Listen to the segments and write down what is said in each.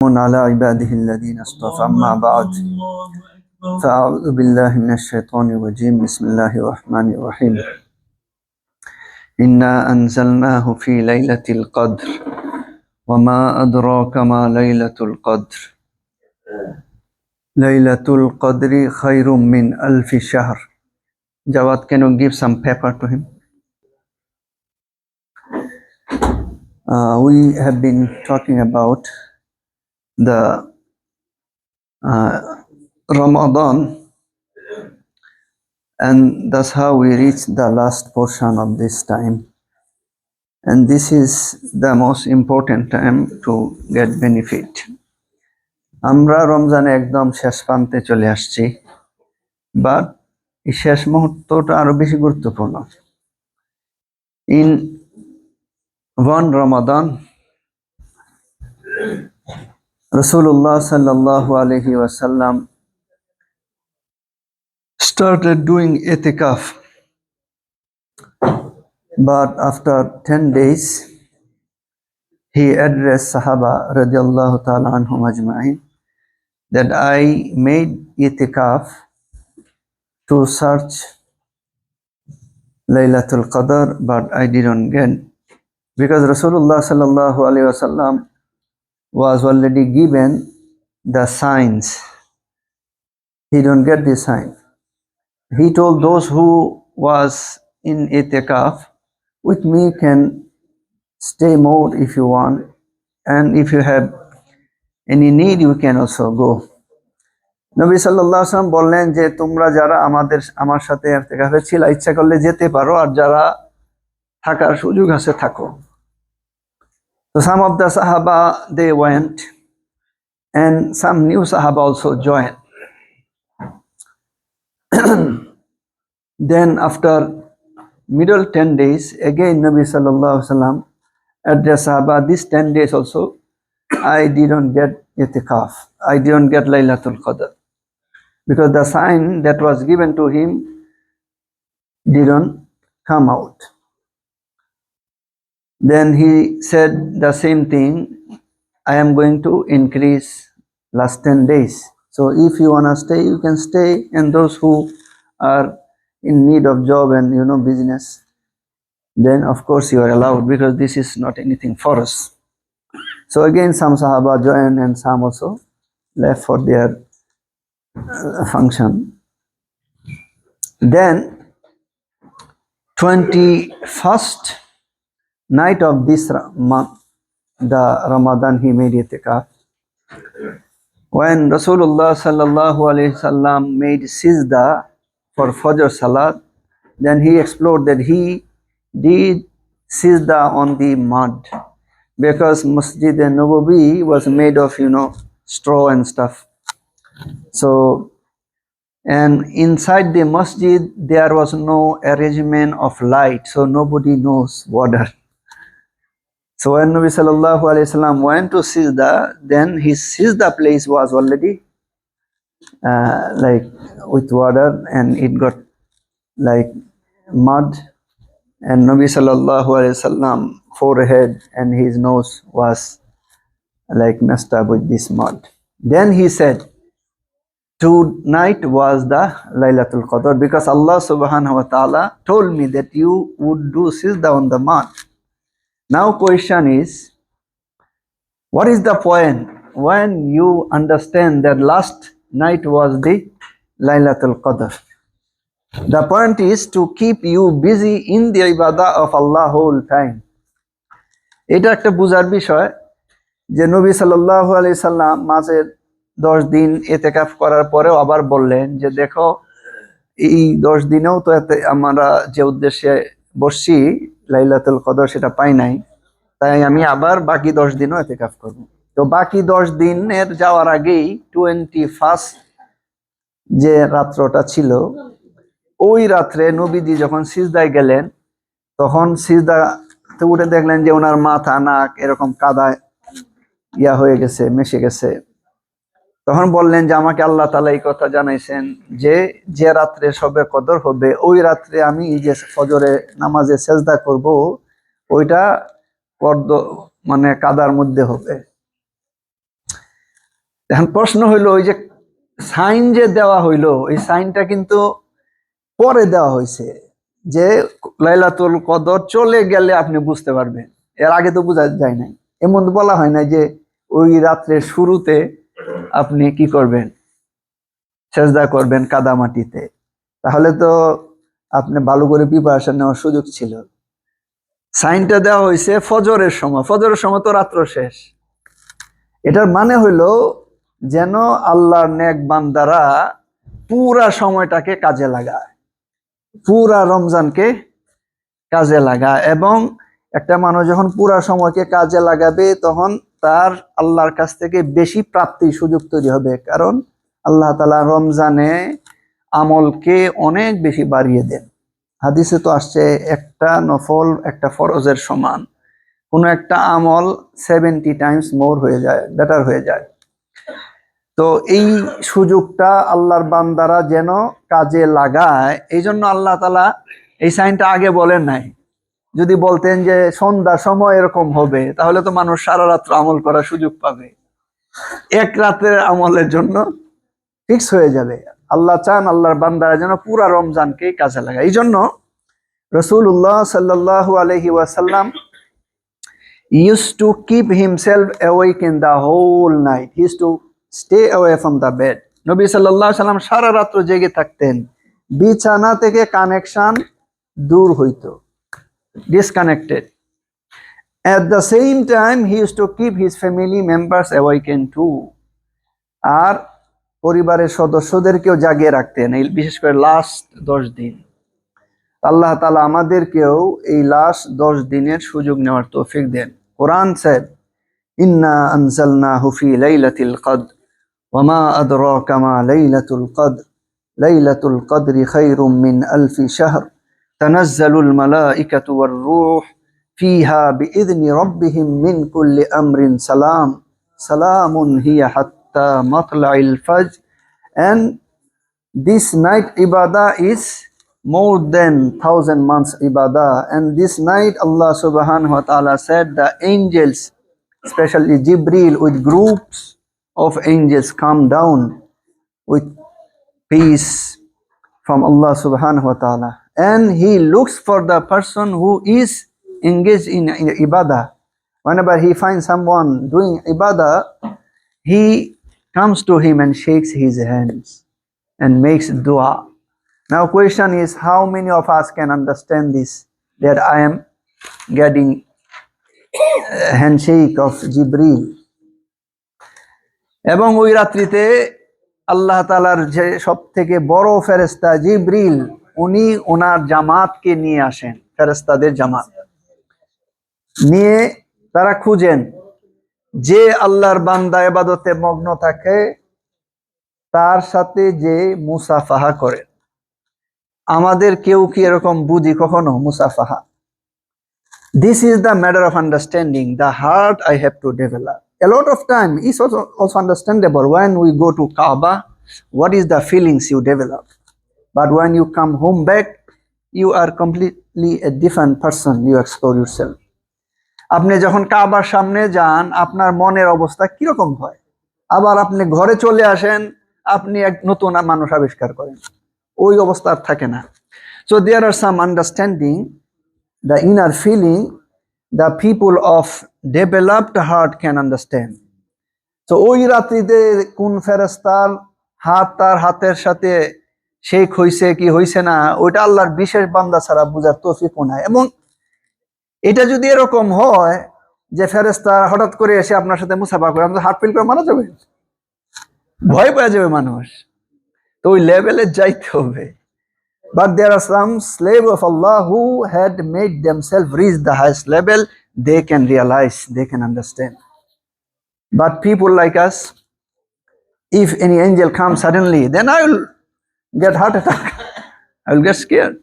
على عباده الذين اصطفى أما بعد فأعوذ بالله من الشيطان الرجيم بسم الله الرحمن الرحيم إنا أنزلناه في ليلة القدر وما أدراك ما ليلة القدر ليلة القدر خير من ألف شهر. Jawad, can you give some paper to him? We have been talking about the Ramadan, and that's how we reach the last portion of this time, and this is the most important time to get benefit. আমরা রমজানে একদম শেষ প্রান্তে চলে আসছি, but এই শেষ মুহূর্তটা আরো বেশি গুরুত্বপূর্ণ. In one Ramadan, Rasulullah sallallahu alaihi wasallam started doing itikaf, but after 10 days he addressed Sahaba radiallahu ta'ala anhum ajma'in that I made itikaf to search Laylatul Qadr, but I didn't get, because Rasulullah sallallahu alaihi wasallam was already given the signs. He don't get the sign. He told those who was in itikaf, with me can stay more if you want, and if you have any need you can also go. নবী সাল্লাল্লাহু আলাইহি ওয়াসাল্লাম বললেন যে তোমরা যারা আমার সাথে ইতিকাফে ছিল ইচ্ছা করলে যেতে পারো, আর যারা থাকার সুযোগ আছে থাকো. So some of the Sahaba they went, and some new Sahaba also joined. Then after middle 10 days, again Nabi sallallahu alaihi wasallam addressed Sahaba, this 10 days also I didn't get itikaf, I didn't get Laylatul Qadr, because the sign that was given to him didn't come out. Then he said the same thing, I am going to increase last 10 days. So if you want to stay, you can stay, and those who are in need of job and business, then of course you are allowed, because this is not anything for us. So again some Sahaba joined, and some also left for their function. Then 21st night of this month, the Ramadan, he made itikaf. When Rasulullah sallallahu alaihi wasallam made sizda for Fajr Salat, then he explored that he did sizda on the mud, because Masjid an-Nabawi was made of straw and stuff. So, and inside the masjid there was no arrangement of light, so nobody knows water. So when Nabi sallallahu alaihi wasallam went to Sizda, then his Sizda place was already like with water, and it got like mud, and Nabi sallallahu alaihi wasallam forehead and his nose was like messed up with this mud. Then he said, tonight was the Laylatul Qadr, because Allah subhanahu wa ta'ala told me that you would do Sizda on the mud. Now question is, what is the point when you understand that last night was the Laylatul Qadr? The point is to keep you busy in the ibadah of Allah whole time. এটা একটা বুঝার বিষয় যে নবী সাল্লাল্লাহু আলাইহি সাল্লাম মাঝে 10 দিন ইতিকাফ করার পরেও আবার বললেন যে দেখো এই 10 দিনেও তো আমরা যে উদ্দেশ্যে বসছি লাইলাতুল কদর সেটা পাই নাই, তাই আমি আবার বাকি 10 দিনও ইতিকাফ করব. তো বাকি 10 দিনের যাওয়ার আগেই 21st যে রাত্রটা ছিল, ওই রাত্রে নবীজি যখন সিজদায় গেলেন, তখন সিজদাতে উঠে দেখলেন যে ওনার মাথা নাক এরকম কাদায় হয়ে গেছে, মিশে গেছে. তখন বললেন যে আমাকে আল্লাহ তাআলা এই কথা জানাইছেন যে যে রাত্রে শবে কদর হবে ওই রাত্রে আমি যে ফজরে নামাজে সেজদা করব ওইটা মানে কাদার মধ্যে হবে. এখন প্রশ্ন হইলো ওই যে সাইন যে দেওয়া হইলো, এই সাইনটা কিন্তু পরে দেওয়া হয়েছে, যে লাইলাতুল কদর চলে গেলে আপনি বুঝতে পারবেন, এর আগে তো বোঝা যায় নাই। এমন বলা হয় না যে ওই রাত্রের শুরুতে আপনি কি করবেন, সেজদা করবেন কাদা মাটিতে, তাহলে তো আপনি ভালো করে প্রিপারেশন নেওয়ার সুযোগ ছিল। সাইনটা দেওয়া হয়েছে ফজরের সময়, ফজরের সময় তো রাত্র শেষ। এটার মানে হইলো যেন আল্লাহর নেক বান্দারা পুরা সময়টাকে কাজে লাগায়, পুরা রমজানকে কাজে লাগায়। এবং একটা মানুষ যখন পুরা সময়কে কাজে লাগাবে তখন তার আল্লাহর কাছ থেকে বেশি প্রাপ্তির সুযোগ তৈরি হবে, কারণ আল্লাহ তাআলা রমজানে আমলকে অনেক বেশি বাড়িয়ে দেন। হাদিসে তো আসছে একটা নফল একটা ফরজের সমান, কোনো একটা আমল 70 টাইমস মোর হয়ে যায়, বেটার হয়ে যায়। তো এই সুযোগটা আল্লাহর বান্দারা যেন কাজে লাগায়, এই জন্য আল্লাহ তাআলা এই সাইনটা আগে বলেন নাই। যদি বলতেন যে সন্ধ্যা সময় এরকম হবে, তাহলে তো মানুষ সারা রাত্র আমল করার সুযোগ পাবে, এক রাতের আমলের জন্য ফিক্স হয়ে যাবে। আল্লাহ চান আল্লাহর বান্দারা যেন পুরা রমজানকে কাজে লাগায়। এই জন্য রাসূলুল্লাহ সাল্লাল্লাহু আলাইহি ওয়াসাল্লাম used to keep himself awake in the whole night. He used to stay away from the bed. নবী সাল্লাল্লাহু আলাইহি ওয়াসাল্লাম সারা রাত্র জেগে থাকতেন, বিছানা থেকে কানেকশন দূর হইতো, disconnected. At the same time, he used to keep his family members awakened too. আর পরিবারের সদস্যদেরকেও জাগিয়ে রাখতেন, এই বিশেষ করে লাস্ট 10 দিন। আল্লাহ তাআলা আমাদেরকেও এই লাস্ট 10 দিনের সুযোগ নেওয়ার তৌফিক দেন। কোরআন said, ইন্না আনজালনাহু ফি লাইলাতিল কদর ওয়া মা আদরাকা মা লাইলাতুল কদর লাইলাতুল কদরি খায়রুম মিন আলফি শাহর তানাজ্জালুল মালাইকাতু ওয়ার রূহ ফিহা বিইذনি রাব্বিহিম মিন কুল্লি আমরিন সালাম সালামুন হিয়া হাত্তা মাতলাইল ফজর। And this night ibadah is more than 1,000 months ibadah. And this night Allah subhanahu wa ta'ala said the angels, especially Jibril with groups of angels, come down with peace from Allah subhanahu wa ta'ala, and he looks for the person who is engaged in ibadah. Whenever he finds someone doing ibadah, he comes to him and shakes his hands and makes dua. Now question is, how many of us can understand this, that I am getting a handshake of Jibril? এবং ওই রাত্রিতে আল্লাহ তাআলার যে সব থেকে বড় ফেরেশতা জিবরিল, উনি ওনার জামাতকে নিয়ে আসেন, ফেরেশতাদের জামাত নিয়ে তারা খুঁজেন যে আল্লাহর বান্দা ইবাদতে মগ্ন থাকে তার সাথে যে মুসাফাহা করে। আমাদের কেউ কি এরকম বুঝি কখনো মুসাফাহা? This is the matter of understanding. The heart I have to develop. A lot of time is also understandable when we go to Kaaba. What is the feelings you develop? But when you come home back, you are completely a different person. You explore yourself. আপনি যখন কাবার সামনে যান আপনার মনের অবস্থা কিরকম হয়, আবার আপনি ঘরে চলে আসেন আপনি এক নতুন মানুষ আবিষ্কার করেন, ওই অবস্থা আর থাকে না। So there are some understanding, the inner feeling, the people of developed heart can understand. So ওই রাত্রিতে কোন ফেরেশতার হাত তার হাতের সাথে শেখ হইছে কি হইছে না, ওইটা আল্লাহর বিশেষ বান্দা ছাড়া বুঝার তৌফিক নাই। এবং এটা যদি এরকম হয় যে ফেরেশতা হঠাৎ করে এসে আপনার সাথে মুসাফা করে, আপনার হার্ট ফেল করে মারা যাবে, ভয় পেয়ে যাবে মানুষ, তো ওই লেভেলে যাইতে হবে। But there are some slaves of Allah who had made themselves reach the highest level. They can realize, they can understand. But people like us, if any angel comes suddenly, then I will get heart attack. I will get scared.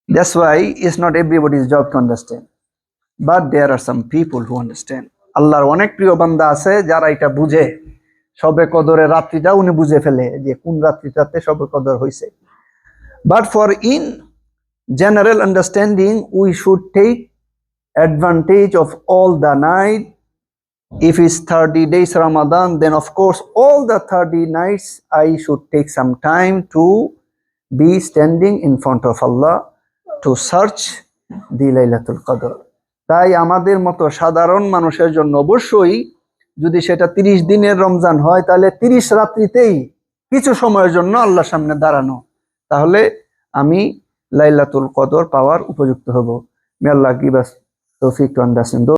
That's why it's not everybody's job to understand. But there are some people who understand. আল্লাহর অনেক প্রিয় বান্দা আছে যারা এটা বুঝে, শবে কদরের রাত্রিটা উনি বুঝে ফেলে যে কোন রাত্রিটাতে শবে কদর হয়েছে। But for in general understanding, we should take advantage of all the night If it's 30 days Ramadan, then of course all the 30 nights I should take some time to be standing in front of Allah to search the Laylatul Qadr. তাই আমাদের মতো সাধারণ মানুষের জন্য অবশ্যই যদি সেটা 30 দিনের রমজান হয় তাহলে 30 রাত্রিতেই কিছু সময়ের জন্য আল্লাহর সামনে দাঁড়ানো, তাহলে আমি লাইলাতুল কদর পাওয়ার উপযুক্ত হব। May Allah give us tawfiq to understand.